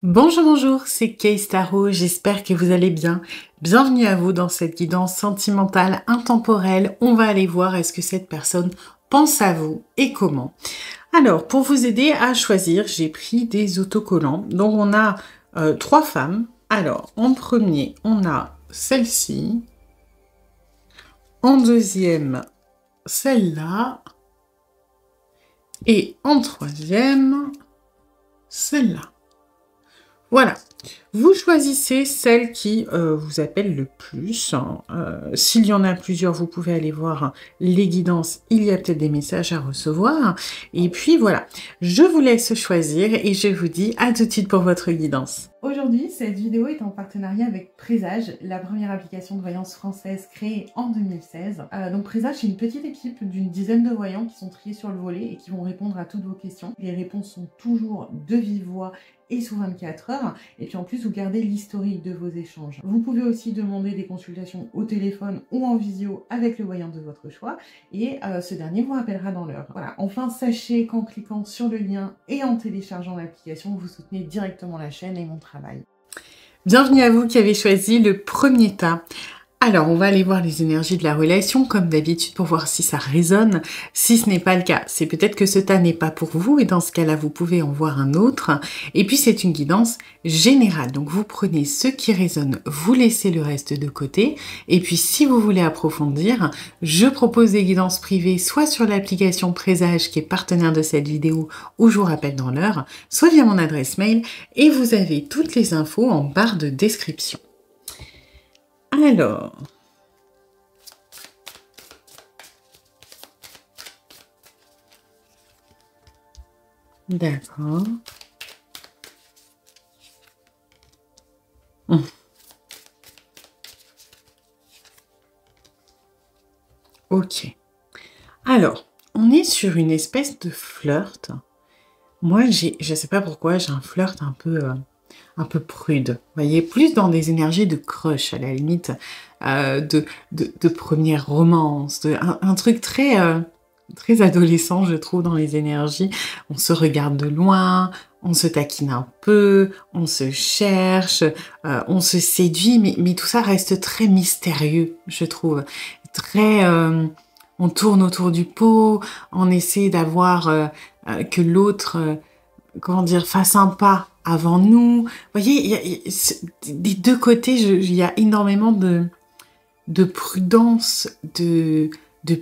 Bonjour, bonjour, c'est Kay Tarot, j'espère que vous allez bien. Bienvenue à vous dans cette guidance sentimentale intemporelle. On va aller voir est-ce que cette personne pense à vous et comment. Alors, pour vous aider à choisir, j'ai pris des autocollants. Donc, on a trois femmes. Alors, en premier, on a celle-ci. En deuxième, celle-là. Et en troisième, celle-là. Voilà, vous choisissez celle qui vous appelle le plus. S'il y en a plusieurs, vous pouvez aller voir les guidances. Il y a peut-être des messages à recevoir. Et puis voilà, je vous laisse choisir et je vous dis à tout de suite pour votre guidance. Aujourd'hui, cette vidéo est en partenariat avec Présage, la première application de voyance française créée en 2016. Donc Présage, c'est une petite équipe d'une dizaine de voyants qui sont triés sur le volet et qui vont répondre à toutes vos questions. Les réponses sont toujours de vive voix et sous 24 heures. Et puis en plus, vous gardez l'historique de vos échanges. Vous pouvez aussi demander des consultations au téléphone ou en visio avec le voyant de votre choix. Et ce dernier vous rappellera dans l'heure. Voilà. Enfin, sachez qu'en cliquant sur le lien et en téléchargeant l'application, vous soutenez directement la chaîne et mon travail. Bienvenue à vous qui avez choisi le premier tas. Alors, on va aller voir les énergies de la relation, comme d'habitude, pour voir si ça résonne. Si ce n'est pas le cas, c'est peut-être que ce tas n'est pas pour vous, et dans ce cas-là, vous pouvez en voir un autre. Et puis, c'est une guidance générale. Donc, vous prenez ce qui résonne, vous laissez le reste de côté. Et puis, si vous voulez approfondir, je propose des guidances privées, soit sur l'application Présage, qui est partenaire de cette vidéo, ou je vous rappelle dans l'heure, soit via mon adresse mail, et vous avez toutes les infos en barre de description. Alors, d'accord. Ok. Alors, on est sur une espèce de flirt. Moi, je sais pas pourquoi, j'ai un flirt un peu prude. Vous voyez, plus dans des énergies de crush, à la limite, de première romance, un truc très, très adolescent, je trouve, dans les énergies. On se regarde de loin, on se taquine un peu, on se cherche, on se séduit, mais tout ça reste très mystérieux, je trouve. Très... on tourne autour du pot, on essaie d'avoir que l'autre, comment dire, fasse un pas avant nous. Vous voyez, des deux côtés, il y a énormément de prudence, de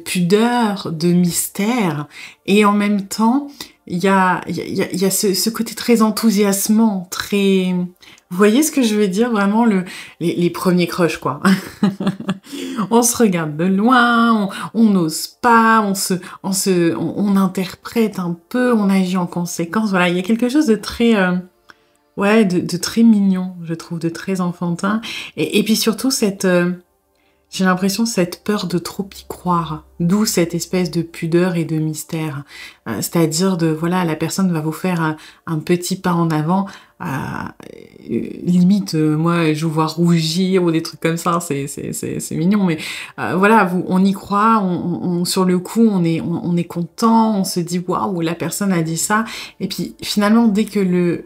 pudeur, de mystère. Et en même temps, il y a ce côté très enthousiasmant, très... Vous voyez ce que je veux dire? Vraiment les premiers crushs, quoi. On se regarde de loin, on n'ose pas, on interprète un peu, on agit en conséquence. Voilà, il y a quelque chose de très... ouais, de très mignon, je trouve, de très enfantin. Et puis surtout, j'ai l'impression cette peur de trop y croire, d'où cette espèce de pudeur et de mystère. C'est-à-dire voilà, la personne va vous faire un petit pas en avant, limite, moi, je vous vois rougir ou des trucs comme ça, c'est mignon, mais voilà, on y croit, sur le coup, on est content, on se dit waouh, la personne a dit ça, et puis finalement, dès que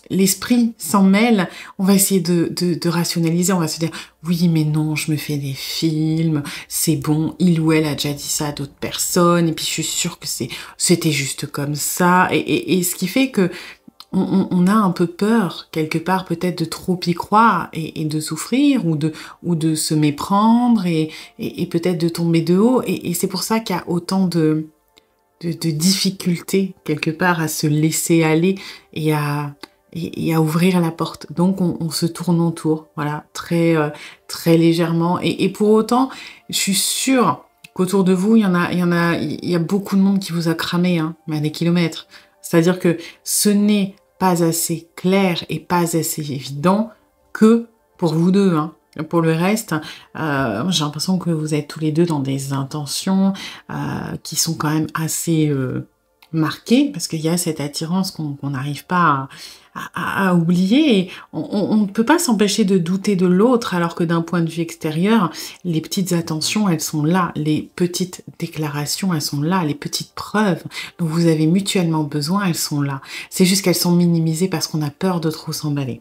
l'esprit s'en mêle, on va essayer de rationaliser, on va se dire oui mais non, je me fais des films, c'est bon, il ou elle a déjà dit ça à d'autres personnes, et puis je suis sûre que c'était juste comme ça, et ce qui fait que on a un peu peur, quelque part, peut-être de trop y croire et de souffrir ou de se méprendre et peut-être de tomber de haut, et c'est pour ça qu'il y a autant de difficultés, quelque part, à se laisser aller et à ouvrir la porte. Donc, on se tourne autour, voilà, très, très légèrement. Et pour autant, je suis sûre qu'autour de vous, il y a beaucoup de monde qui vous a cramé, hein, mais à des kilomètres. C'est-à-dire que ce n'est pas assez clair et pas assez évident que pour vous deux, hein. Pour le reste, j'ai l'impression que vous êtes tous les deux dans des intentions qui sont quand même assez... marqué, parce qu'il y a cette attirance qu'on n'arrive pas à oublier. Et on ne peut pas s'empêcher de douter de l'autre, alors que d'un point de vue extérieur, les petites attentions, elles sont là, les petites déclarations, elles sont là, les petites preuves dont vous avez mutuellement besoin, elles sont là. C'est juste qu'elles sont minimisées parce qu'on a peur de trop s'emballer.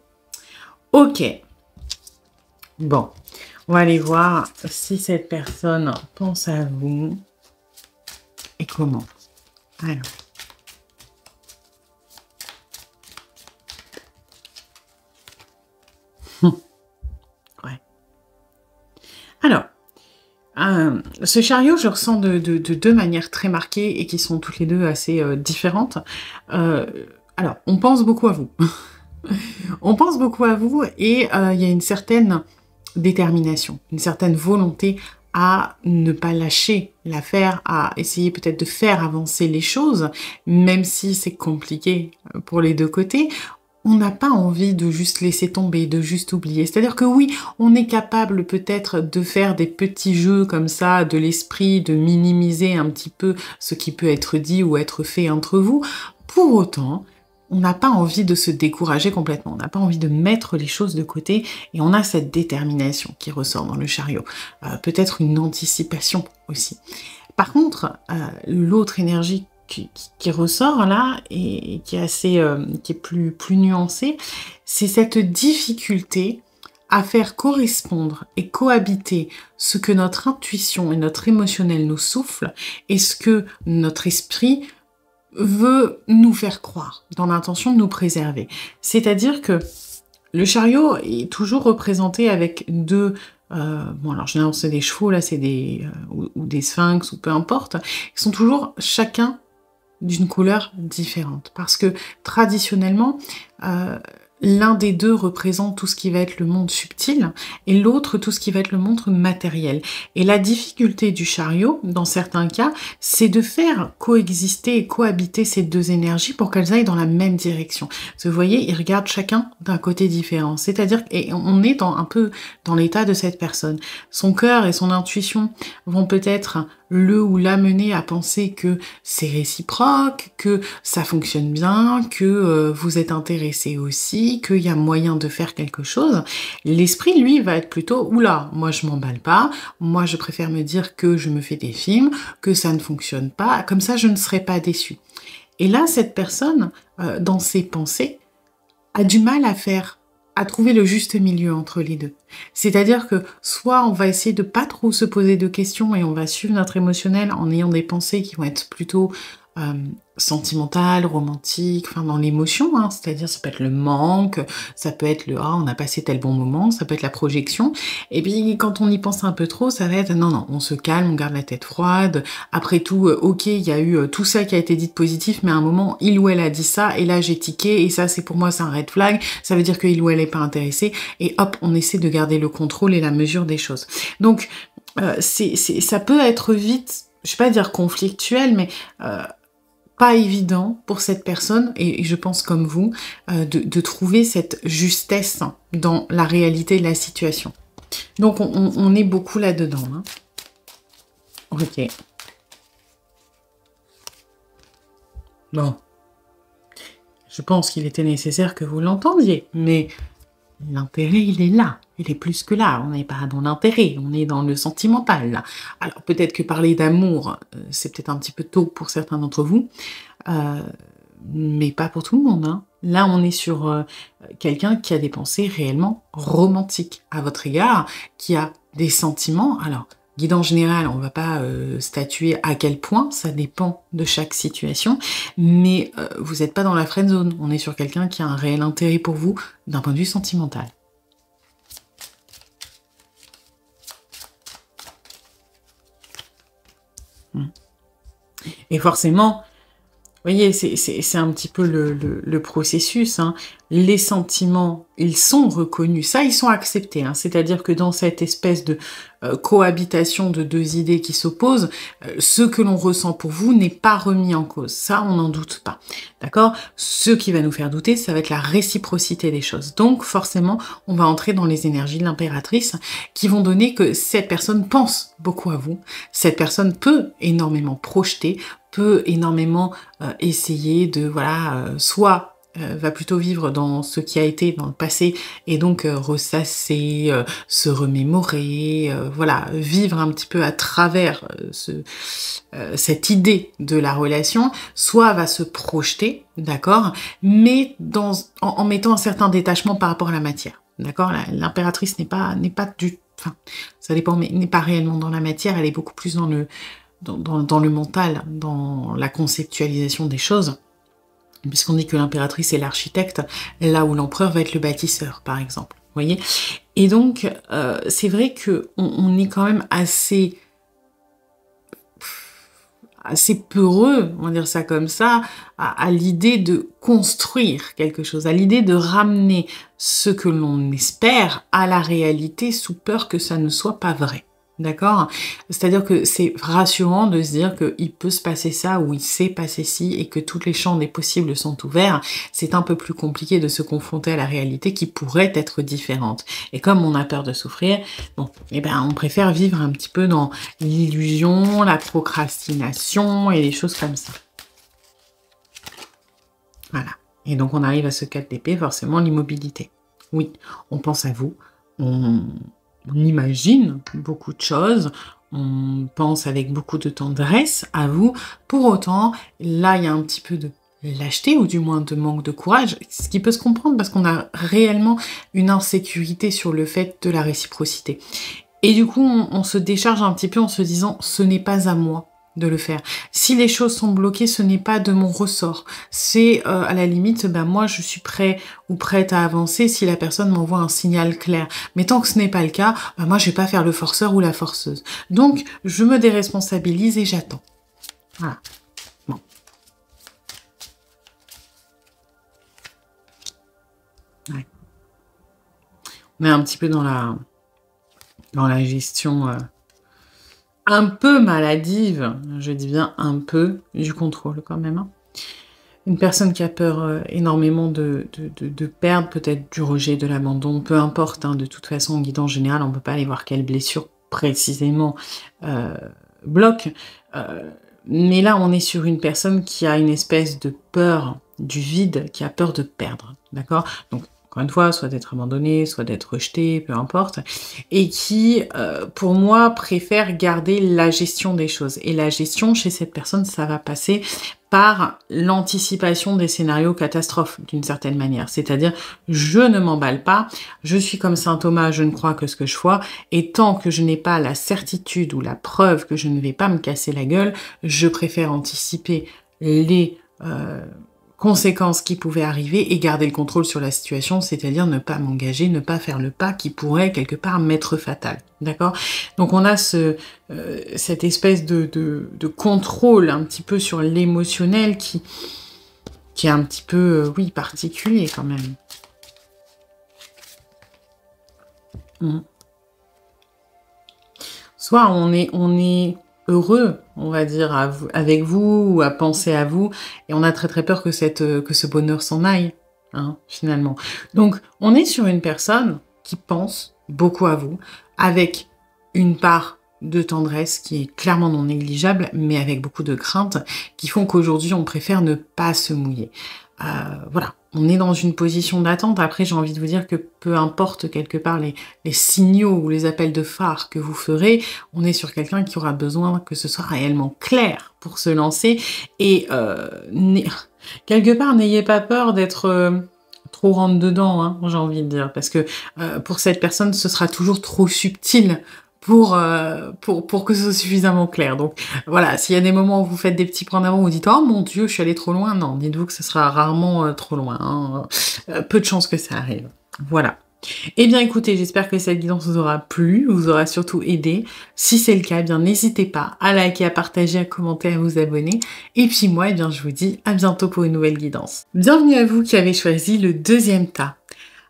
Ok. Bon, on va aller voir si cette personne pense à vous et comment. Alors. Ouais. Alors, ce chariot, je ressens de deux manières très marquées et qui sont toutes les deux assez différentes. Alors, on pense beaucoup à vous. On pense beaucoup à vous et il y a une certaine détermination, une certaine volonté à ne pas lâcher l'affaire, à essayer peut-être de faire avancer les choses, même si c'est compliqué pour les deux côtés. On n'a pas envie de juste laisser tomber, de juste oublier. C'est-à-dire que oui, on est capable peut-être de faire des petits jeux comme ça, de l'esprit, de minimiser un petit peu ce qui peut être dit ou être fait entre vous. Pour autant, on n'a pas envie de se décourager complètement, on n'a pas envie de mettre les choses de côté et on a cette détermination qui ressort dans le chariot. Peut-être une anticipation aussi. Par contre, l'autre énergie qui ressort là et qui est assez, qui est plus nuancée, c'est cette difficulté à faire correspondre et cohabiter ce que notre intuition et notre émotionnel nous soufflent et ce que notre esprit veut nous faire croire, dans l'intention de nous préserver. C'est-à-dire que le chariot est toujours représenté avec deux... bon, alors généralement c'est des chevaux, là c'est des... ou des sphinx, ou peu importe. Ils sont toujours chacun d'une couleur différente. Parce que traditionnellement, l'un des deux représente tout ce qui va être le monde subtil et l'autre tout ce qui va être le monde matériel. Et la difficulté du chariot, dans certains cas, c'est de faire coexister et cohabiter ces deux énergies pour qu'elles aillent dans la même direction. Parce que vous voyez, ils regardent chacun d'un côté différent. C'est-à-dire qu'on est un peu dans l'état de cette personne. Son cœur et son intuition vont peut-être le ou la mener à penser que c'est réciproque, que ça fonctionne bien, que vous êtes intéressé aussi, qu'il y a moyen de faire quelque chose. L'esprit, lui, va être plutôt « Oula, moi je m'emballe pas, moi je préfère me dire que je me fais des films, que ça ne fonctionne pas, comme ça je ne serai pas déçue. » Et là, cette personne, dans ses pensées, a du mal à trouver le juste milieu entre les deux. C'est-à-dire que soit on va essayer de pas trop se poser de questions et on va suivre notre émotionnel en ayant des pensées qui vont être plutôt sentimentales, romantiques, enfin dans l'émotion, hein, c'est-à-dire ça peut être le manque, ça peut être le « ah, on a passé tel bon moment », ça peut être la projection, et puis quand on y pense un peu trop, ça va être « non, on se calme, on garde la tête froide, après tout, ok, il y a eu tout ça qui a été dit de positif, mais à un moment, il ou elle a dit ça, et là j'ai tiqué, et ça c'est pour moi c'est un red flag, ça veut dire que il ou elle est pas intéressé, et hop, on essaie de garder le contrôle et la mesure des choses. » Donc, ça peut être vite, je vais pas dire conflictuel, mais pas évident pour cette personne, et je pense comme vous, de trouver cette justesse dans la réalité de la situation. Donc on est beaucoup là-dedans. Hein. Ok. Bon. Je pense qu'il était nécessaire que vous l'entendiez, mais l'intérêt, il est là. Il est plus que là. On n'est pas dans l'intérêt, on est dans le sentimental, là. Alors, peut-être que parler d'amour, c'est peut-être un petit peu tôt pour certains d'entre vous, mais pas pour tout le monde. Hein. Là, on est sur quelqu'un qui a des pensées réellement romantiques à votre égard, qui a des sentiments. Alors, guidance générale, on ne va pas statuer à quel point, ça dépend de chaque situation, mais vous n'êtes pas dans la friend zone. On est sur quelqu'un qui a un réel intérêt pour vous d'un point de vue sentimental. Et forcément, vous voyez, c'est un petit peu le processus. Hein. Les sentiments, ils sont reconnus. Ça, ils sont acceptés. Hein. C'est-à-dire que dans cette espèce de cohabitation de deux idées qui s'opposent, ce que l'on ressent pour vous n'est pas remis en cause. Ça, on n'en doute pas. D'accord? Ce qui va nous faire douter, ça va être la réciprocité des choses. Donc, forcément, on va entrer dans les énergies de l'impératrice qui vont donner que cette personne pense beaucoup à vous. Cette personne peut énormément projeter, peut énormément essayer de, voilà, soit va plutôt vivre dans ce qui a été dans le passé et donc ressasser, se remémorer, voilà, vivre un petit peu à travers cette idée de la relation, soit va se projeter, d'accord, mais en mettant un certain détachement par rapport à la matière, d'accord. L'impératrice n'est pas du, enfin, ça dépend, mais n'est pas réellement dans la matière, elle est beaucoup plus dans le mental, dans la conceptualisation des choses. Puisqu'on dit que l'impératrice est l'architecte, là où l'empereur va être le bâtisseur, par exemple. Vous voyez? Et donc, c'est vrai qu'on est quand même assez peureux, on va dire ça comme ça, à l'idée de construire quelque chose, à l'idée de ramener ce que l'on espère à la réalité sous peur que ça ne soit pas vrai. D'accord? C'est-à-dire que c'est rassurant de se dire qu'il peut se passer ça ou il s'est passé ci et que tous les champs des possibles sont ouverts. C'est un peu plus compliqué de se confronter à la réalité qui pourrait être différente. Et comme on a peur de souffrir, bon, eh ben, on préfère vivre un petit peu dans l'illusion, la procrastination et des choses comme ça. Voilà. Et donc on arrive à ce 4 d'épée, forcément l'immobilité. Oui, on pense à vous, on imagine beaucoup de choses, on pense avec beaucoup de tendresse à vous. Pour autant, là, il y a un petit peu de lâcheté, ou du moins de manque de courage, ce qui peut se comprendre parce qu'on a réellement une insécurité sur le fait de la réciprocité. Et du coup, on se décharge un petit peu en se disant « ce n'est pas à moi ». De le faire. Si les choses sont bloquées, ce n'est pas de mon ressort. C'est à la limite, ben moi je suis prêt ou prête à avancer si la personne m'envoie un signal clair. Mais tant que ce n'est pas le cas, ben moi je vais pas faire le forceur ou la forceuse. Donc je me déresponsabilise et j'attends. Voilà. Bon. Ouais. On est un petit peu dans la gestion un peu maladive, je dis bien un peu, du contrôle quand même. Hein. Une personne qui a peur énormément de perdre, peut-être du rejet, de l'abandon, peu importe, hein, de toute façon, en guidance générale, on ne peut pas aller voir quelle blessure précisément bloque. Mais là, on est sur une personne qui a une espèce de peur du vide, qui a peur de perdre, d'accord? Donc, encore une fois, soit d'être abandonné, soit d'être rejeté, peu importe, et qui, pour moi, préfère garder la gestion des choses. Et la gestion, chez cette personne, ça va passer par l'anticipation des scénarios catastrophes, d'une certaine manière. C'est-à-dire, je ne m'emballe pas, je suis comme saint Thomas, je ne crois que ce que je vois, et tant que je n'ai pas la certitude ou la preuve que je ne vais pas me casser la gueule, je préfère anticiper les conséquences qui pouvaient arriver et garder le contrôle sur la situation, c'est-à-dire ne pas m'engager, ne pas faire le pas qui pourrait quelque part m'être fatal. D'accord? Donc on a cette espèce de contrôle un petit peu sur l'émotionnel qui est un petit peu, oui, particulier quand même. Soit on est heureux, on va dire, avec vous, ou à penser à vous, et on a très très peur que ce bonheur s'en aille, hein, finalement. Donc, on est sur une personne qui pense beaucoup à vous, avec une part de tendresse qui est clairement non négligeable, mais avec beaucoup de craintes, qui font qu'aujourd'hui, on préfère ne pas se mouiller. Voilà, on est dans une position d'attente. Après, j'ai envie de vous dire que peu importe quelque part les signaux ou les appels de phare que vous ferez, on est sur quelqu'un qui aura besoin que ce soit réellement clair pour se lancer. Et quelque part, n'ayez pas peur d'être trop rentre dedans, hein, j'ai envie de dire, parce que pour cette personne, ce sera toujours trop subtil pour que ce soit suffisamment clair. Donc voilà, s'il y a des moments où vous faites des petits points d'avant, vous dites « Oh mon Dieu, je suis allée trop loin », non, dites-vous que ce sera rarement trop loin. Hein. Peu de chances que ça arrive. Voilà. Eh bien écoutez, j'espère que cette guidance vous aura plu, vous aura surtout aidé. Si c'est le cas, eh bien n'hésitez pas à liker, à partager, à commenter, à vous abonner. Et puis moi, eh bien je vous dis à bientôt pour une nouvelle guidance. Bienvenue à vous qui avez choisi le deuxième tas.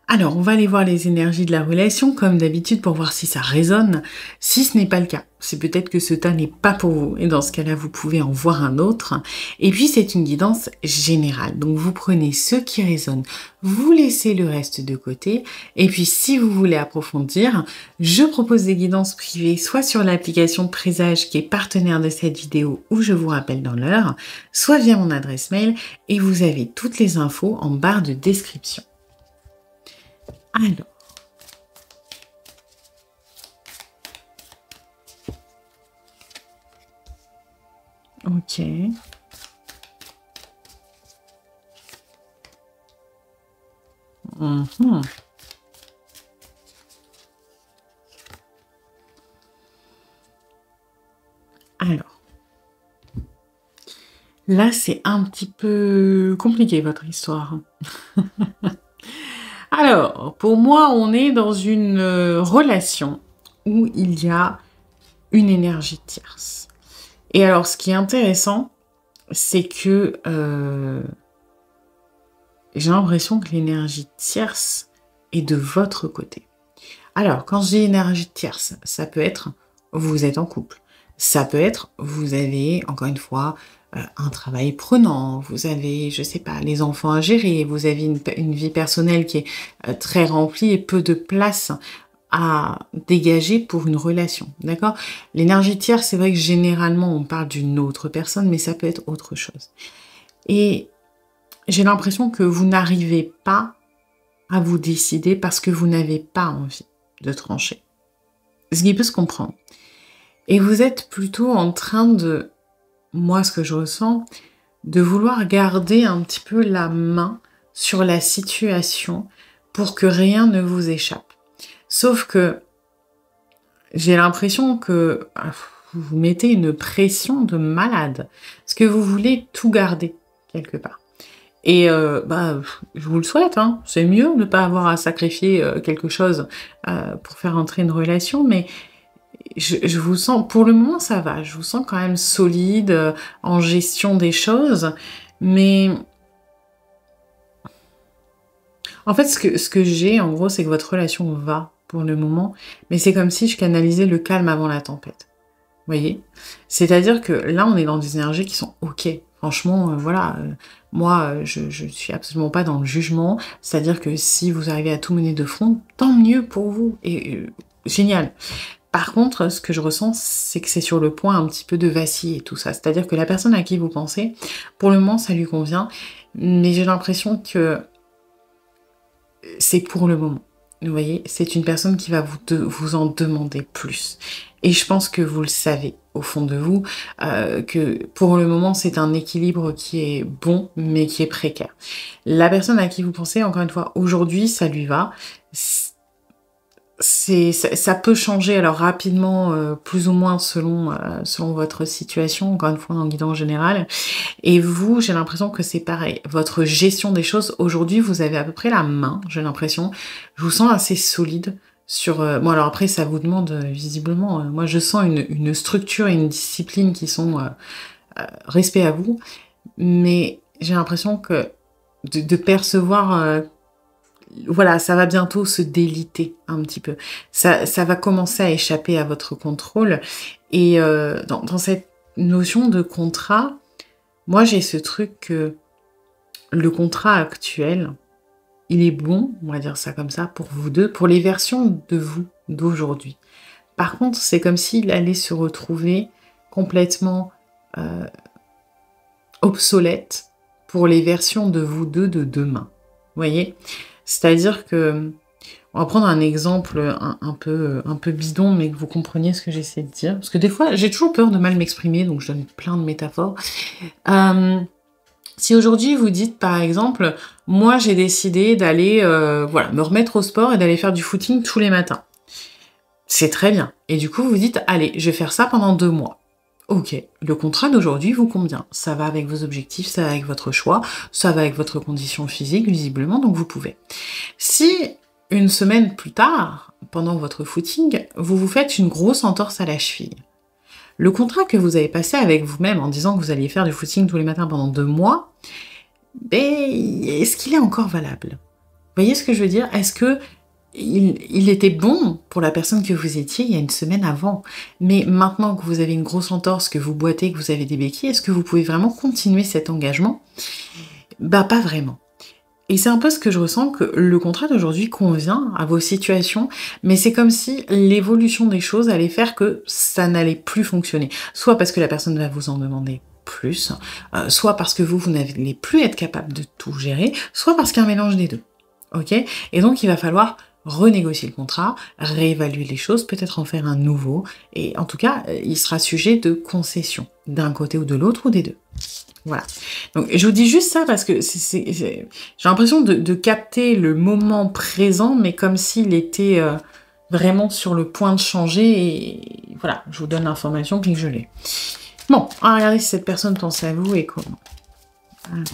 Alors, on va aller voir les énergies de la relation, comme d'habitude, pour voir si ça résonne. Si ce n'est pas le cas, c'est peut-être que ce tas n'est pas pour vous. Et dans ce cas-là, vous pouvez en voir un autre. Et puis, c'est une guidance générale. Donc, vous prenez ce qui résonne, vous laissez le reste de côté. Et puis, si vous voulez approfondir, je propose des guidances privées, soit sur l'application Présage, qui est partenaire de cette vidéo, où je vous rappelle dans l'heure, soit via mon adresse mail. Et vous avez toutes les infos en barre de description. Alors, ok. Mhm. Alors, là, c'est un petit peu compliqué, votre histoire. Alors, pour moi, on est dans une relation où il y a une énergie tierce. Et alors, ce qui est intéressant, c'est que j'ai l'impression que l'énergie tierce est de votre côté. Alors, quand je dis énergie tierce, ça peut être vous êtes en couple. Ça peut être vous avez, encore une fois, un travail prenant, vous avez, je sais pas, les enfants à gérer, vous avez une vie personnelle qui est très remplie et peu de place à dégager pour une relation, d'accord? L'énergie tierce, c'est vrai que généralement, on parle d'une autre personne, mais ça peut être autre chose. Et j'ai l'impression que vous n'arrivez pas à vous décider parce que vous n'avez pas envie de trancher. Ce qui peut se comprendre. Et vous êtes plutôt en train de, moi ce que je ressens, de vouloir garder un petit peu la main sur la situation pour que rien ne vous échappe. Sauf que j'ai l'impression que vous vous mettez une pression de malade, parce que vous voulez tout garder quelque part. Et je vous le souhaite, hein. C'est mieux de ne pas avoir à sacrifier quelque chose pour faire entrer une relation, mais je vous sens, pour le moment ça va, je vous sens quand même solide en gestion des choses, mais en fait ce que j'ai en gros c'est que votre relation va pour le moment, mais c'est comme si je canalisais le calme avant la tempête. Vous voyez? C'est-à-dire que là on est dans des énergies qui sont ok. Franchement, moi, je suis absolument pas dans le jugement. C'est-à-dire que si vous arrivez à tout mener de front, tant mieux pour vous. Et génial. Par contre, ce que je ressens, c'est que c'est sur le point un petit peu de vaciller tout ça. C'est-à-dire que la personne à qui vous pensez, pour le moment, ça lui convient. Mais j'ai l'impression que c'est pour le moment. Vous voyez, c'est une personne qui va vous en demander plus. Et je pense que vous le savez au fond de vous, que pour le moment, c'est un équilibre qui est bon, mais qui est précaire. La personne à qui vous pensez, encore une fois, aujourd'hui, ça lui va. Ça peut changer alors rapidement, plus ou moins selon votre situation, encore une fois en guidant en général. Et vous, j'ai l'impression que c'est pareil. Votre gestion des choses, aujourd'hui, vous avez à peu près la main, j'ai l'impression. Je vous sens assez solide sur... bon, alors après, ça vous demande, visiblement... moi, je sens une structure et une discipline qui sont respect à vous. Mais j'ai l'impression que de percevoir... voilà, ça va bientôt se déliter un petit peu. Ça va commencer à échapper à votre contrôle. Et dans cette notion de contrat, moi j'ai ce truc que le contrat actuel, il est bon, on va dire ça comme ça, pour vous deux, pour les versions de vous d'aujourd'hui. Par contre, c'est comme s'il allait se retrouver complètement obsolète pour les versions de vous deux de demain. Vous voyez ? C'est-à-dire que, on va prendre un exemple un peu bidon, mais que vous compreniez ce que j'essaie de dire. Parce que des fois, j'ai toujours peur de mal m'exprimer, donc je donne plein de métaphores. Si aujourd'hui vous dites, par exemple, moi j'ai décidé d'aller me remettre au sport et d'aller faire du footing tous les matins. C'est très bien. Et du coup, vous dites, allez, je vais faire ça pendant 2 mois. Ok, le contrat d'aujourd'hui vous convient. Ça va avec vos objectifs, ça va avec votre choix, ça va avec votre condition physique, visiblement, donc vous pouvez. Si, une semaine plus tard, pendant votre footing, vous vous faites une grosse entorse à la cheville, le contrat que vous avez passé avec vous-même en disant que vous alliez faire du footing tous les matins pendant 2 mois, est-ce qu'il est encore valable ? voyez ce que je veux dire? Est-ce que il était bon pour la personne que vous étiez il y a une semaine avant? Mais maintenant que vous avez une grosse entorse, que vous boitez, que vous avez des béquilles, est-ce que vous pouvez vraiment continuer cet engagement? Bah, pas vraiment. Et c'est un peu ce que je ressens, que le contrat d'aujourd'hui convient à vos situations, mais c'est comme si l'évolution des choses allait faire que ça n'allait plus fonctionner. Soit parce que la personne va vous en demander plus, soit parce que vous n'allez plus être capable de tout gérer, soit parce qu'il y a un mélange des deux. Ok? Et donc il va falloir renégocier le contrat, réévaluer les choses, peut-être en faire un nouveau, et en tout cas, il sera sujet de concession, d'un côté ou de l'autre, ou des deux. Voilà. Donc, je vous dis juste ça parce que j'ai l'impression de capter le moment présent, mais comme s'il était vraiment sur le point de changer. Et voilà, je vous donne l'information puis que je l'ai. Bon, on va regarder si cette personne pense à vous et comment. Alors,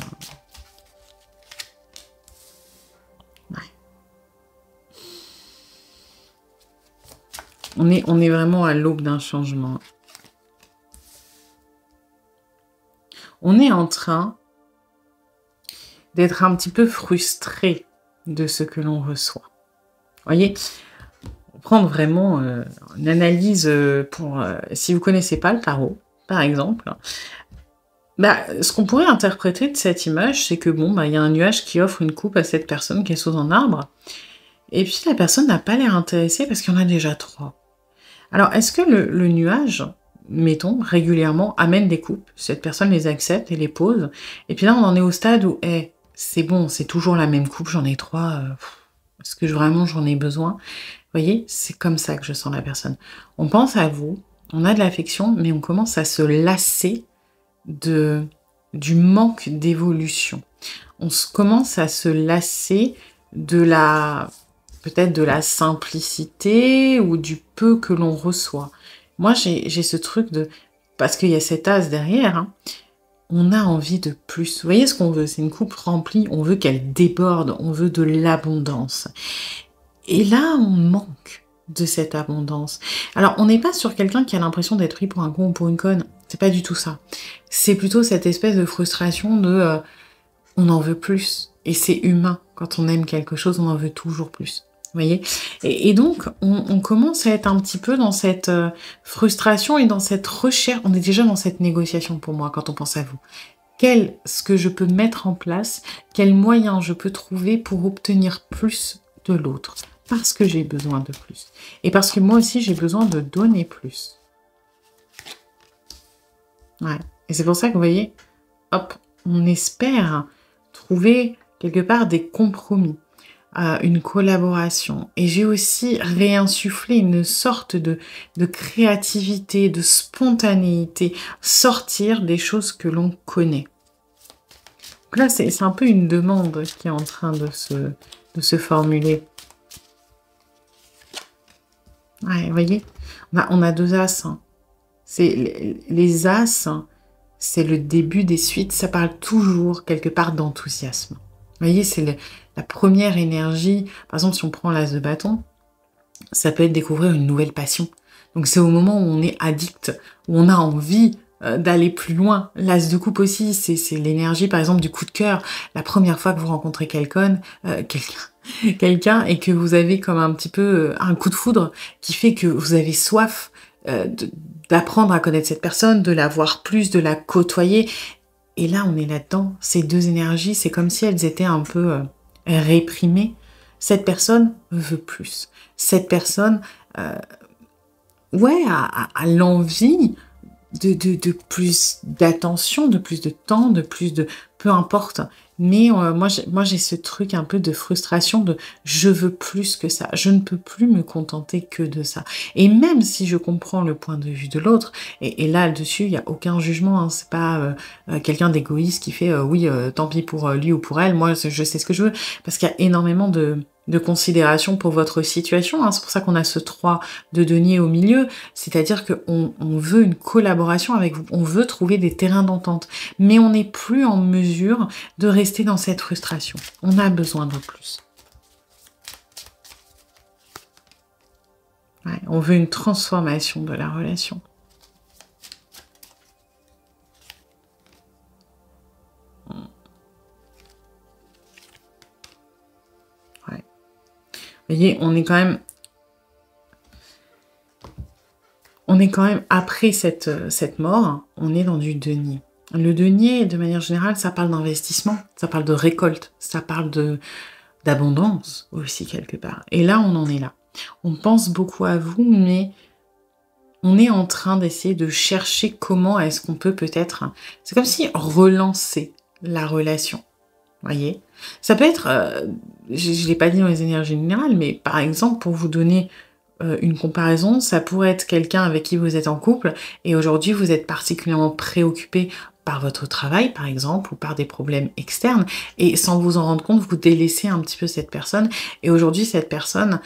ouais. On est vraiment à l'aube d'un changement. On est en train d'être un petit peu frustré de ce que l'on reçoit. Vous voyez, prendre vraiment une analyse pour... si vous connaissez pas le tarot, par exemple, bah, ce qu'on pourrait interpréter de cette image, c'est que bon, bah, y a un nuage qui offre une coupe à cette personne qui est sous un arbre, et puis la personne n'a pas l'air intéressée parce qu'il y en a déjà 3. Alors, est-ce que le nuage, mettons, régulièrement amène des coupes, cette personne les accepte et les pose, et puis là, on en est au stade où, c'est bon, c'est toujours la même coupe, j'en ai 3, est-ce que vraiment j'en ai besoin? Vous voyez, c'est comme ça que je sens la personne. On pense à vous, on a de l'affection, mais on commence à se lasser du manque d'évolution. Commence à se lasser de peut-être de la simplicité ou du peu que l'on reçoit. Moi, j'ai ce truc parce qu'il y a cet as derrière, hein, on a envie de plus. Vous voyez ce qu'on veut? C'est une coupe remplie, on veut qu'elle déborde, on veut de l'abondance. Et là, on manque de cette abondance. Alors, on n'est pas sur quelqu'un qui a l'impression d'être pris pour un con ou pour une conne. C'est pas du tout ça. C'est plutôt cette espèce de frustration de on en veut plus. Et c'est humain. Quand on aime quelque chose, on en veut toujours plus. Vous voyez? Et donc, on commence à être un petit peu dans cette frustration et dans cette recherche. On est déjà dans cette négociation pour moi quand on pense à vous. Ce que je peux mettre en place, quels moyens je peux trouver pour obtenir plus de l'autre, parce que j'ai besoin de plus. Et parce que moi aussi, j'ai besoin de donner plus. Ouais. Et c'est pour ça que vous voyez, hop, on espère trouver quelque part des compromis, une collaboration. Et j'ai aussi réinsufflé une sorte de créativité, de spontanéité, sortir des choses que l'on connaît. Donc là, c'est un peu une demande qui est en train de se formuler. Ouais, vous voyez, on a 2 as. Hein. Les as, c'est le début des suites. Ça parle toujours quelque part d'enthousiasme. Vous voyez, c'est la première énergie. Par exemple, si on prend l'as de bâton, ça peut être découvrir une nouvelle passion. Donc c'est au moment où on est addict, où on a envie d'aller plus loin. L'as de coupe aussi, c'est l'énergie, par exemple, du coup de cœur. La première fois que vous rencontrez quelqu'un, et que vous avez comme un petit peu un coup de foudre qui fait que vous avez soif d'apprendre à connaître cette personne, de la voir plus, de la côtoyer. Et là, on est là-dedans. Ces 2 énergies, c'est comme si elles étaient un peu réprimées. Cette personne veut plus. Cette personne, a l'envie de plus d'attention, de plus de temps, de plus de... Peu importe. Mais moi, j'ai ce truc un peu de frustration de je veux plus que ça. Je ne peux plus me contenter que de ça. Et même si je comprends le point de vue de l'autre, et là-dessus, il n'y a aucun jugement. Hein, c'est pas quelqu'un d'égoïste qui fait oui, tant pis pour lui ou pour elle. Moi, je sais ce que je veux. Parce qu'il y a énormément de considération pour votre situation. Hein. C'est pour ça qu'on a ce 3 de denier au milieu. C'est-à-dire qu'on veut une collaboration avec vous. On veut trouver des terrains d'entente. Mais on n'est plus en mesure de rester dans cette frustration. On a besoin de plus. Ouais, on veut une transformation de la relation. Vous voyez, on est quand même après cette mort, on est dans du denier. Le denier, de manière générale, ça parle d'investissement, ça parle de récolte, ça parle d'abondance aussi quelque part. Et là, on en est là. On pense beaucoup à vous, mais on est en train d'essayer de chercher comment est-ce qu'on peut peut-être... C'est comme si relancer la relation. Voyez, ça peut être, je ne l'ai pas dit dans les énergies générales, mais par exemple, pour vous donner une comparaison, ça pourrait être quelqu'un avec qui vous êtes en couple et aujourd'hui vous êtes particulièrement préoccupé par votre travail, par exemple, ou par des problèmes externes, et sans vous en rendre compte, vous délaissez un petit peu cette personne, et aujourd'hui cette personne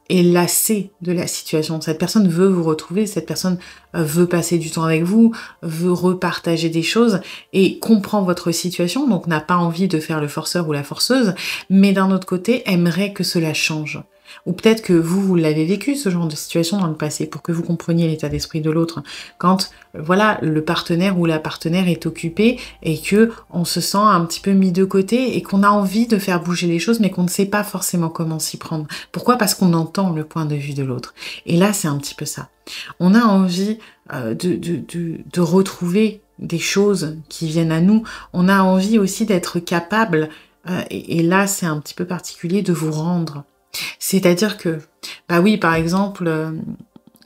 est lassée de la situation. Cette personne veut vous retrouver, cette personne veut passer du temps avec vous, veut repartager des choses et comprend votre situation, donc n'a pas envie de faire le forceur ou la forceuse, mais d'un autre côté, aimerait que cela change. Ou peut-être que vous l'avez vécu, ce genre de situation dans le passé, pour que vous compreniez l'état d'esprit de l'autre. Quand, voilà, le partenaire ou la partenaire est occupé et que on se sent un petit peu mis de côté et qu'on a envie de faire bouger les choses, mais qu'on ne sait pas forcément comment s'y prendre. Pourquoi? Parce qu'on entend le point de vue de l'autre. Et là, c'est un petit peu ça. On a envie de retrouver des choses qui viennent à nous. On a envie aussi d'être capable, et là, c'est un petit peu particulier, de vous rendre. C'est-à-dire que, bah oui, par exemple,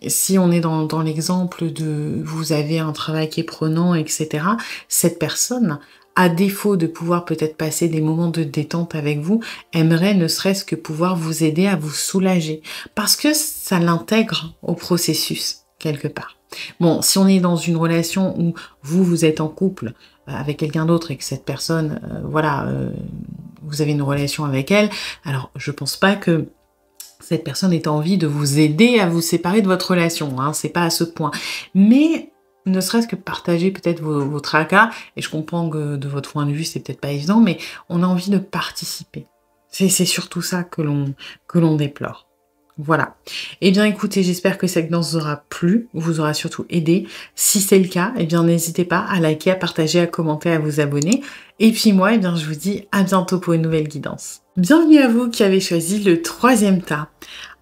si on est dans l'exemple de vous avez un travail qui est prenant, etc., cette personne, à défaut de pouvoir peut-être passer des moments de détente avec vous, aimerait ne serait-ce que pouvoir vous aider à vous soulager. Parce que ça l'intègre au processus, quelque part. Bon, si on est dans une relation où vous êtes en couple avec quelqu'un d'autre et que cette personne, vous avez une relation avec elle, alors je pense pas que cette personne ait envie de vous aider à vous séparer de votre relation, hein, c'est pas à ce point. Mais ne serait-ce que partager peut-être vos tracas, et je comprends que de votre point de vue c'est peut-être pas évident, mais on a envie de participer. C'est surtout ça que l'on déplore. Voilà. Eh bien, écoutez, j'espère que cette guidance vous aura plu, vous aura surtout aidé. Si c'est le cas, eh bien, n'hésitez pas à liker, à partager, à commenter, à vous abonner. Et puis moi, eh bien, je vous dis à bientôt pour une nouvelle guidance. Bienvenue à vous qui avez choisi le 3e tas.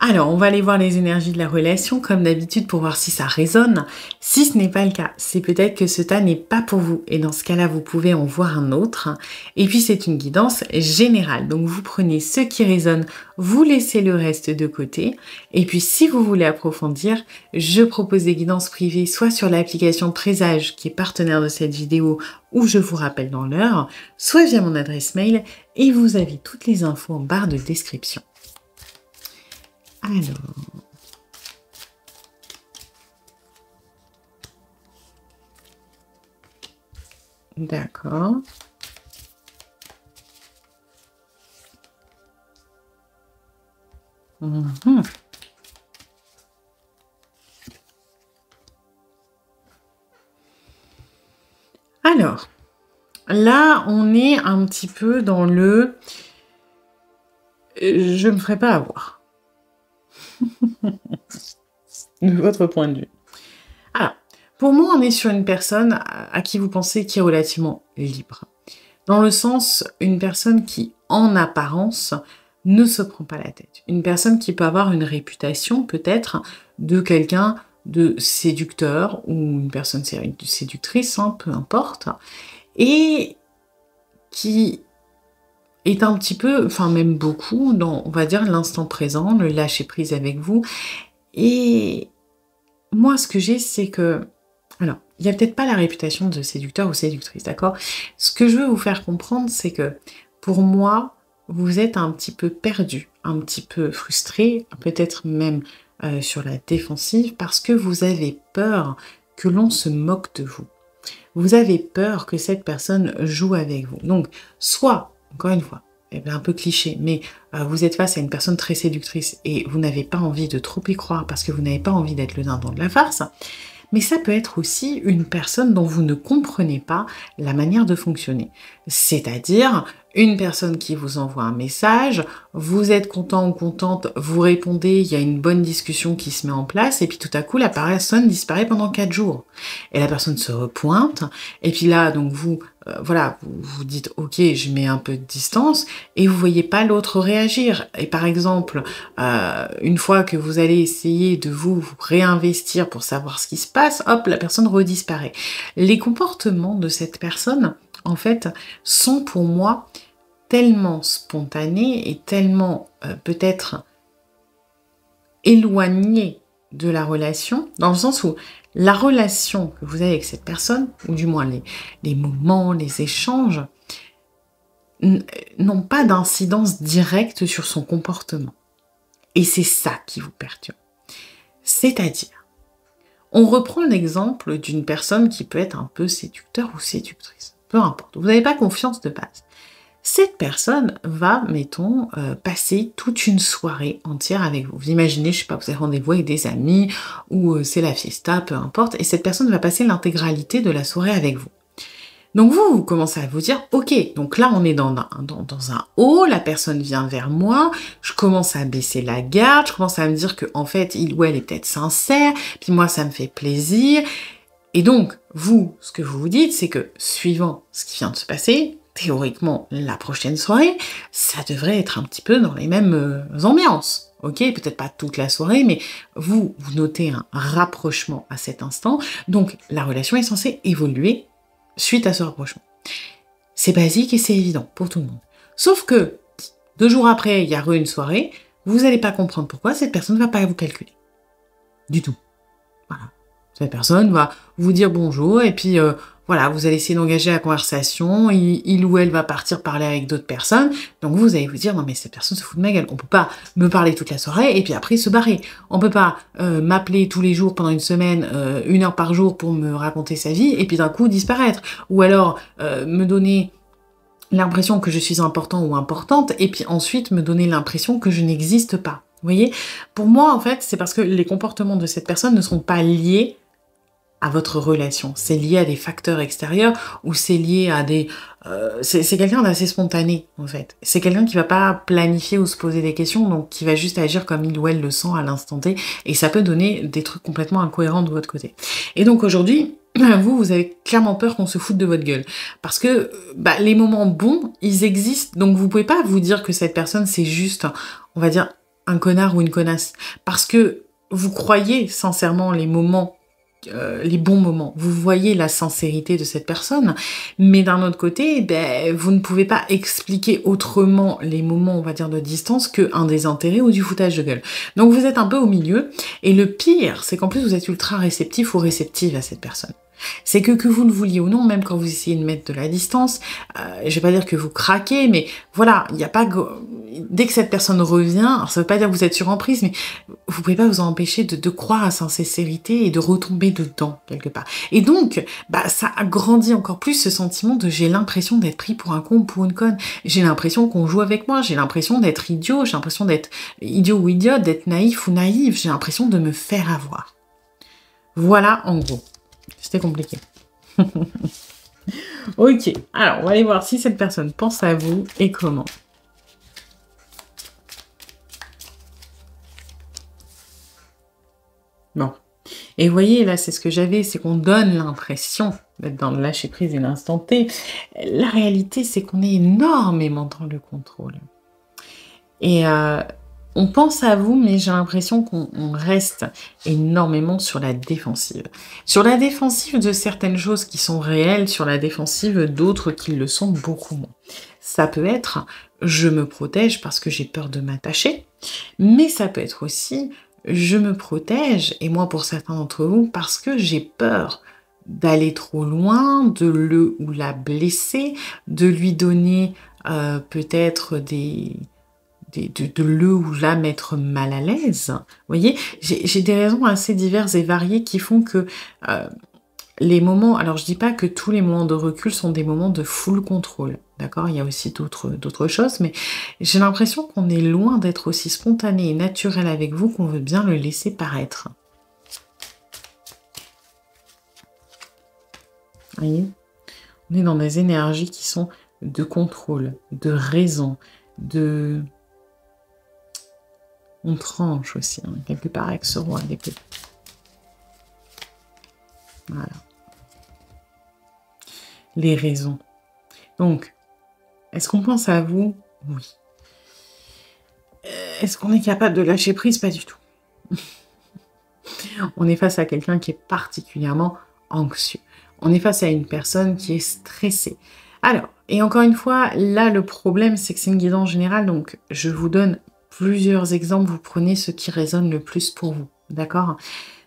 Alors, on va aller voir les énergies de la relation, comme d'habitude, pour voir si ça résonne. Si ce n'est pas le cas, c'est peut-être que ce tas n'est pas pour vous. Et dans ce cas-là, vous pouvez en voir un autre. Et puis, c'est une guidance générale. Donc, vous prenez ce qui résonne, vous laissez le reste de côté. Et puis, si vous voulez approfondir, je propose des guidances privées, soit sur l'application Présage, qui est partenaire de cette vidéo, où je vous rappelle dans l'heure, soit via mon adresse mail. Et vous avez toutes les infos en barre de description. Alors, d'accord. Alors, là, on est un petit peu dans le je ne me ferai pas avoir. De votre point de vue. Alors, pour moi, on est sur une personne à qui vous pensez qui est relativement libre. Dans le sens, une personne qui, en apparence, ne se prend pas la tête. Une personne qui peut avoir une réputation, peut-être, de quelqu'un de séducteur ou une personne séductrice, hein, peu importe, et qui est un petit peu, enfin même beaucoup, dans, on va dire, l'instant présent, le lâcher-prise avec vous. Et moi, ce que j'ai, c'est que... Alors, il n'y a peut-être pas la réputation de séducteur ou séductrice, d'accord? Ce que je veux vous faire comprendre, c'est que, pour moi, vous êtes un petit peu perdu, un petit peu frustré, peut-être même sur la défensive, parce que vous avez peur que l'on se moque de vous. Vous avez peur que cette personne joue avec vous. Donc, soit, encore une fois, un peu cliché, mais vous êtes face à une personne très séductrice et vous n'avez pas envie de trop y croire parce que vous n'avez pas envie d'être le dindon de la farce, mais ça peut être aussi une personne dont vous ne comprenez pas la manière de fonctionner. C'est-à-dire une personne qui vous envoie un message, vous êtes content ou contente, vous répondez, il y a une bonne discussion qui se met en place, et puis tout à coup, la personne disparaît pendant 4 jours. Et la personne se repointe, et puis là, donc vous, voilà, vous dites, ok, je mets un peu de distance, et vous voyez pas l'autre réagir. Et par exemple, une fois que vous allez essayer de vous réinvestir pour savoir ce qui se passe, hop, la personne redisparaît. Les comportements de cette personne, en fait, sont pour moi tellement spontanés et tellement peut-être éloignés de la relation, dans le sens où la relation que vous avez avec cette personne, ou du moins les moments, les échanges, n'ont pas d'incidence directe sur son comportement. Et c'est ça qui vous perturbe. C'est-à-dire, on reprend l'exemple d'une personne qui peut être un peu séducteur ou séductrice. Peu importe, vous n'avez pas confiance de base. Cette personne va, mettons, passer toute une soirée entière avec vous. Vous imaginez, je sais pas, vous avez rendez-vous avec des amis, ou c'est la fiesta, peu importe, et cette personne va passer l'intégralité de la soirée avec vous. Donc vous commencez à vous dire, ok, donc là on est dans un haut, la personne vient vers moi, je commence à baisser la garde, je commence à me dire que en fait il ou elle est peut-être sincère, puis moi ça me fait plaisir. Et donc, vous, ce que vous vous dites, c'est que, suivant ce qui vient de se passer, théoriquement, la prochaine soirée, ça devrait être un petit peu dans les mêmes ambiances. Ok, peut-être pas toute la soirée, mais vous notez un rapprochement à cet instant. Donc, la relation est censée évoluer suite à ce rapprochement. C'est basique et c'est évident pour tout le monde. Sauf que, 2 jours après, il y a une soirée, vous n'allez pas comprendre pourquoi cette personne ne va pas vous calculer. Du tout. Voilà. Cette personne va vous dire bonjour et puis voilà, vous allez essayer d'engager la conversation, il ou elle va partir parler avec d'autres personnes, donc vous allez vous dire non mais cette personne se fout de ma gueule, on peut pas me parler toute la soirée et puis après se barrer, on peut pas m'appeler tous les jours pendant une semaine, 1 heure par jour pour me raconter sa vie et puis d'un coup disparaître, ou alors me donner l'impression que je suis important ou importante et puis ensuite me donner l'impression que je n'existe pas. Vous voyez, pour moi en fait c'est parce que les comportements de cette personne ne sont pas liés à votre relation. C'est lié à des facteurs extérieurs ou c'est lié à des... c'est quelqu'un d'assez spontané, en fait. C'est quelqu'un qui va pas planifier ou se poser des questions, donc qui va juste agir comme il ou elle le sent à l'instant T, et ça peut donner des trucs complètement incohérents de votre côté. Et donc aujourd'hui, vous avez clairement peur qu'on se foute de votre gueule. Parce que les moments bons, ils existent, donc vous pouvez pas vous dire que cette personne, c'est juste, on va dire, un connard ou une connasse. Parce que vous croyez sincèrement les moments les bons moments. Vous voyez la sincérité de cette personne, mais d'un autre côté, vous ne pouvez pas expliquer autrement les moments, on va dire, de distance qu'un désintérêt ou du foutage de gueule. Donc vous êtes un peu au milieu, et le pire, c'est qu'en plus vous êtes ultra réceptif ou réceptive à cette personne. C'est que vous le vouliez ou non, même quand vous essayez de mettre de la distance, je vais pas dire que vous craquez, mais voilà, il n'y a pas... Dès que cette personne revient, alors ça veut pas dire que vous êtes sur emprise, mais vous pouvez pas vous en empêcher de croire à sa sincérité et de retomber dedans, quelque part. Et donc, ça agrandit encore plus ce sentiment de j'ai l'impression d'être pris pour un con ou pour une conne. J'ai l'impression qu'on joue avec moi, j'ai l'impression d'être idiot, j'ai l'impression d'être idiot ou idiote, d'être naïf ou naïve, j'ai l'impression de me faire avoir. Voilà, en gros. C'était compliqué. Ok, alors on va aller voir si cette personne pense à vous et comment. Bon. Et vous voyez, là, c'est ce que j'avais, c'est qu'on donne l'impression d'être dans le lâcher-prise et l'instant T. La réalité, c'est qu'on est énormément dans le contrôle. Et on pense à vous, mais j'ai l'impression qu'on reste énormément sur la défensive. Sur la défensive de certaines choses qui sont réelles, sur la défensive d'autres qui le sont beaucoup moins. Ça peut être « je me protège parce que j'ai peur de m'attacher », mais ça peut être aussi « je me protège », et moi pour certains d'entre vous, parce que j'ai peur d'aller trop loin, de le ou la blesser, de lui donner peut-être de le ou la mettre mal à l'aise. Vous voyez, j'ai des raisons assez diverses et variées qui font que les moments... Alors, je dis pas que tous les moments de recul sont des moments de full contrôle, d'accord? Il y a aussi d'autres choses, mais j'ai l'impression qu'on est loin d'être aussi spontané et naturel avec vous qu'on veut bien le laisser paraître. Vous voyez? On est dans des énergies qui sont de contrôle, de raison, de... On tranche aussi, hein, quelque part avec ce roi d'épée. Voilà. Les raisons. Donc, est-ce qu'on pense à vous? Oui. Est-ce qu'on est capable de lâcher prise? Pas du tout. On est face à quelqu'un qui est particulièrement anxieux. On est face à une personne qui est stressée. Alors, et encore une fois, là, le problème, c'est que c'est une guidance générale, donc je vous donne plusieurs exemples, vous prenez ce qui résonne le plus pour vous, d'accord?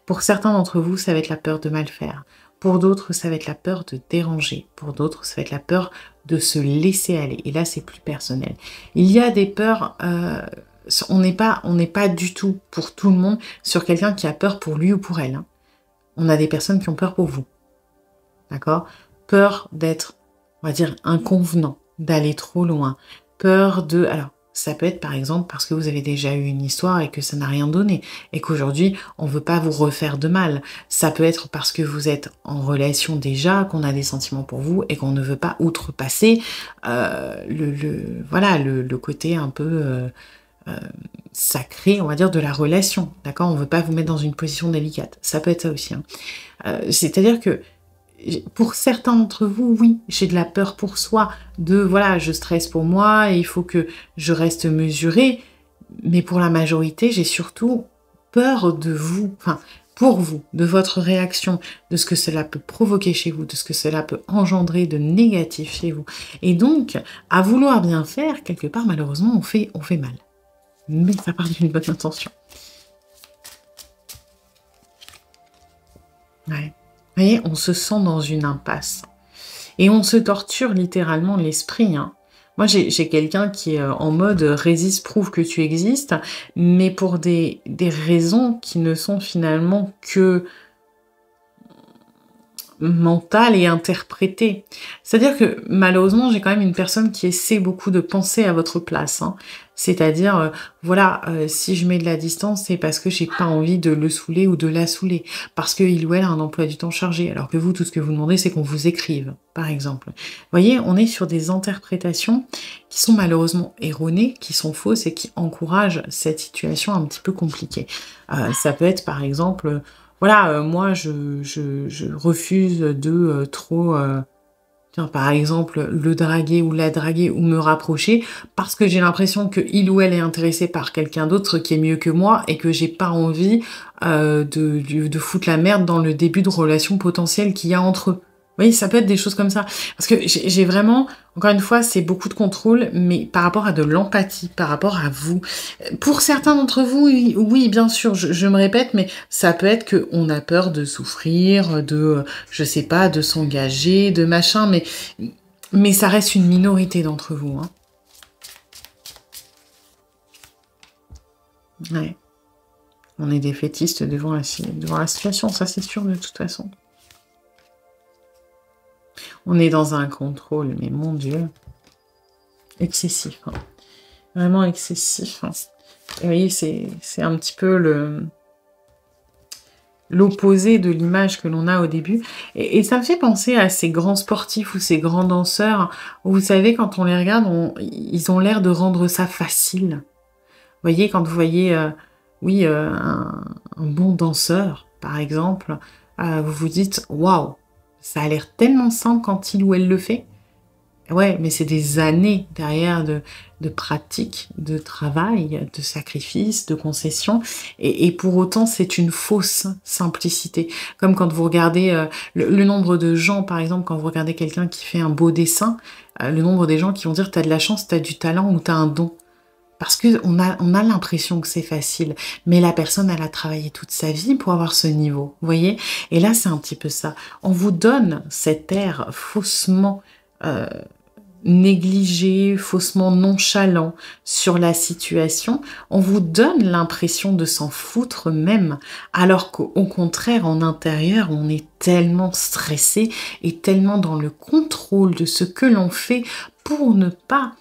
Pour certains d'entre vous, ça va être la peur de mal faire. Pour d'autres, ça va être la peur de déranger. Pour d'autres, ça va être la peur de se laisser aller. Et là, c'est plus personnel. Il y a des peurs... on n'est pas du tout pour tout le monde sur quelqu'un qui a peur pour lui ou pour elle. Hein. On a des personnes qui ont peur pour vous. D'accord? Peur d'être, on va dire, inconvenant, d'aller trop loin. Peur de... Alors, ça peut être par exemple parce que vous avez déjà eu une histoire et que ça n'a rien donné. Et qu'aujourd'hui, on ne veut pas vous refaire de mal. Ça peut être parce que vous êtes en relation déjà, qu'on a des sentiments pour vous et qu'on ne veut pas outrepasser le côté un peu... sacré, on va dire, de la relation, d'accord? On veut pas vous mettre dans une position délicate. Ça peut être ça aussi. Hein. C'est-à-dire que pour certains d'entre vous, oui, j'ai de la peur pour soi, de voilà, je stresse pour moi, et il faut que je reste mesurée, mais pour la majorité, j'ai surtout peur de vous, enfin, pour vous, de votre réaction, de ce que cela peut provoquer chez vous, de ce que cela peut engendrer de négatif chez vous. Et donc, à vouloir bien faire, quelque part, malheureusement, on fait mal. Mais ça part d'une bonne intention. Ouais. Vous voyez, on se sent dans une impasse. Et on se torture littéralement l'esprit. Hein. Moi, j'ai quelqu'un qui est en mode résiste, prouve que tu existes, mais pour des raisons qui ne sont finalement que mentale et interprétée. C'est-à-dire que malheureusement, j'ai quand même une personne qui essaie beaucoup de penser à votre place. Hein. C'est-à-dire, si je mets de la distance, c'est parce que j'ai pas envie de le saouler ou de la saouler. Parce qu'il ou elle a un emploi du temps chargé. Alors que vous, tout ce que vous demandez, c'est qu'on vous écrive, par exemple. Vous voyez, on est sur des interprétations qui sont malheureusement erronées, qui sont fausses et qui encouragent cette situation un petit peu compliquée. Ça peut être, par exemple... Voilà, moi, je refuse de trop, tiens, par exemple, le draguer ou la draguer ou me rapprocher parce que j'ai l'impression que il ou elle est intéressé par quelqu'un d'autre qui est mieux que moi et que j'ai pas envie de foutre la merde dans le début de relation potentielle qu'il y a entre eux. Oui, ça peut être des choses comme ça. Parce que j'ai vraiment, encore une fois, c'est beaucoup de contrôle, mais par rapport à de l'empathie, par rapport à vous. Pour certains d'entre vous, oui, bien sûr, je me répète, mais ça peut être qu'on a peur de souffrir, de, je sais pas, de s'engager, de machin, mais ça reste une minorité d'entre vous. Hein. Ouais. On est des fétistes devant la situation, ça c'est sûr de toute façon. On est dans un contrôle, mais mon Dieu, excessif. Hein. Vraiment excessif. Hein. Vous voyez, c'est un petit peu l'opposé de l'image que l'on a au début. Et ça me fait penser à ces grands sportifs ou ces grands danseurs, où vous savez, quand on les regarde, ils ont l'air de rendre ça facile. Vous voyez, quand vous voyez, un bon danseur, par exemple, vous vous dites, waouh, ça a l'air tellement simple quand il ou elle le fait. Ouais, mais c'est des années derrière de pratique, de travail, de sacrifice, de concession. Et pour autant, c'est une fausse simplicité. Comme quand vous regardez le nombre de gens, par exemple, quand vous regardez quelqu'un qui fait un beau dessin, le nombre des gens qui vont dire « t'as de la chance, t'as du talent ou t'as un don ». Parce qu'on a l'impression que c'est facile, mais la personne, elle a travaillé toute sa vie pour avoir ce niveau, vous voyez? Et là, c'est un petit peu ça. On vous donne cet air faussement négligé, faussement nonchalant sur la situation. On vous donne l'impression de s'en foutre même, alors qu'au contraire, en intérieur, on est tellement stressé et tellement dans le contrôle de ce que l'on fait pour ne pas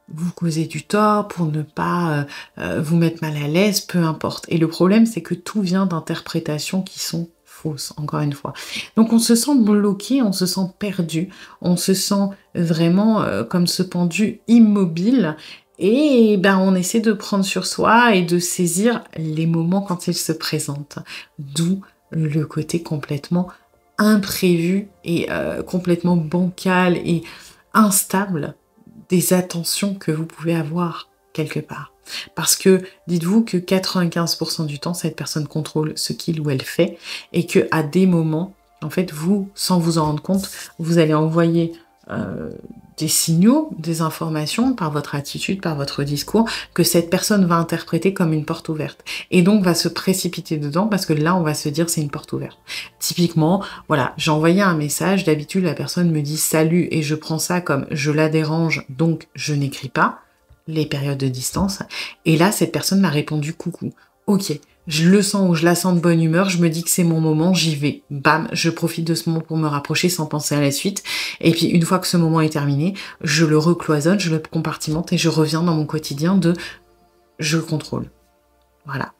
vous causez du tort, pour ne pas vous mettre mal à l'aise, peu importe. Et le problème, c'est que tout vient d'interprétations qui sont fausses. fausse, encore une fois. Donc on se sent bloqué, on se sent perdu, on se sent vraiment comme ce pendu immobile et ben on essaie de prendre sur soi et de saisir les moments quand ils se présentent. D'où le côté complètement imprévu et complètement bancal et instable des attentions que vous pouvez avoir quelque part. Parce que dites-vous que 95% du temps, cette personne contrôle ce qu'il ou elle fait et que à des moments, en fait, vous, sans vous en rendre compte, vous allez envoyer des signaux, des informations par votre attitude, par votre discours, que cette personne va interpréter comme une porte ouverte. Et donc va se précipiter dedans parce que là, on va se dire c'est une porte ouverte. Typiquement, voilà, j'ai envoyé un message, d'habitude la personne me dit salut et je prends ça comme je la dérange, donc je n'écris pas, les périodes de distance. Et là, cette personne m'a répondu coucou. Ok, je le sens ou je la sens de bonne humeur, je me dis que c'est mon moment, j'y vais. Bam, je profite de ce moment pour me rapprocher sans penser à la suite. Et puis une fois que ce moment est terminé, je le recloisonne, je le compartimente et je reviens dans mon quotidien de je contrôle. Voilà.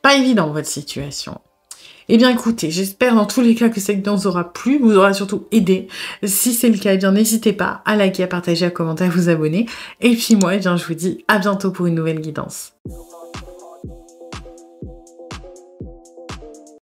Pas évident votre situation. Eh bien écoutez, j'espère dans tous les cas que cette guidance aura plu, vous aura surtout aidé. Si c'est le cas, eh bien n'hésitez pas à liker, à partager, à commenter, à vous abonner. Et puis moi, eh bien je vous dis à bientôt pour une nouvelle guidance.